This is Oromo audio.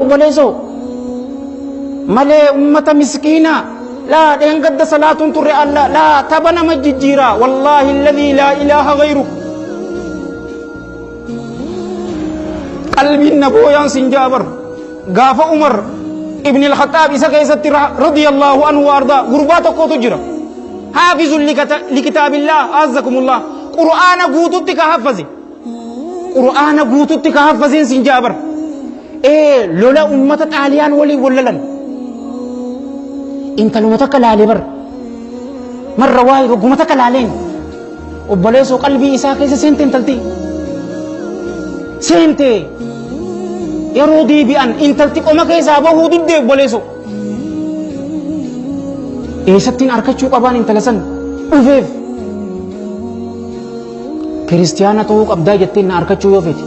obboleessoo malee ummata miskiina laa dheengadda salaatuun turre alla laa taba nama jijjiira wallaahi alladhii laa ilaaha gayru qalbiin na booyaan sin jaabar gaafa umar ibn al-khattaab isa keessatti radiyallahu anhu waardaa gurbaa tokkotu jira haafizun likitaabillah azzakumullah qur'aana guututti ka haffaze qur'aana guututti ka haffazeen sin jaabar lola ummata xaaliyaan waliin wallalan intaluma takka laalee bar marra waa'ee rogguma takka laaleen obboleessoo qalbii isaa keessa seente intalti seente yeroo deebi'an intalti qoma keessaa bahuu diddee obboleessoo eessattiin arkachuu qabaan intala san dhufeef kiristiyaana ta'uu qabdaa jetteen na arkachuu yoo feete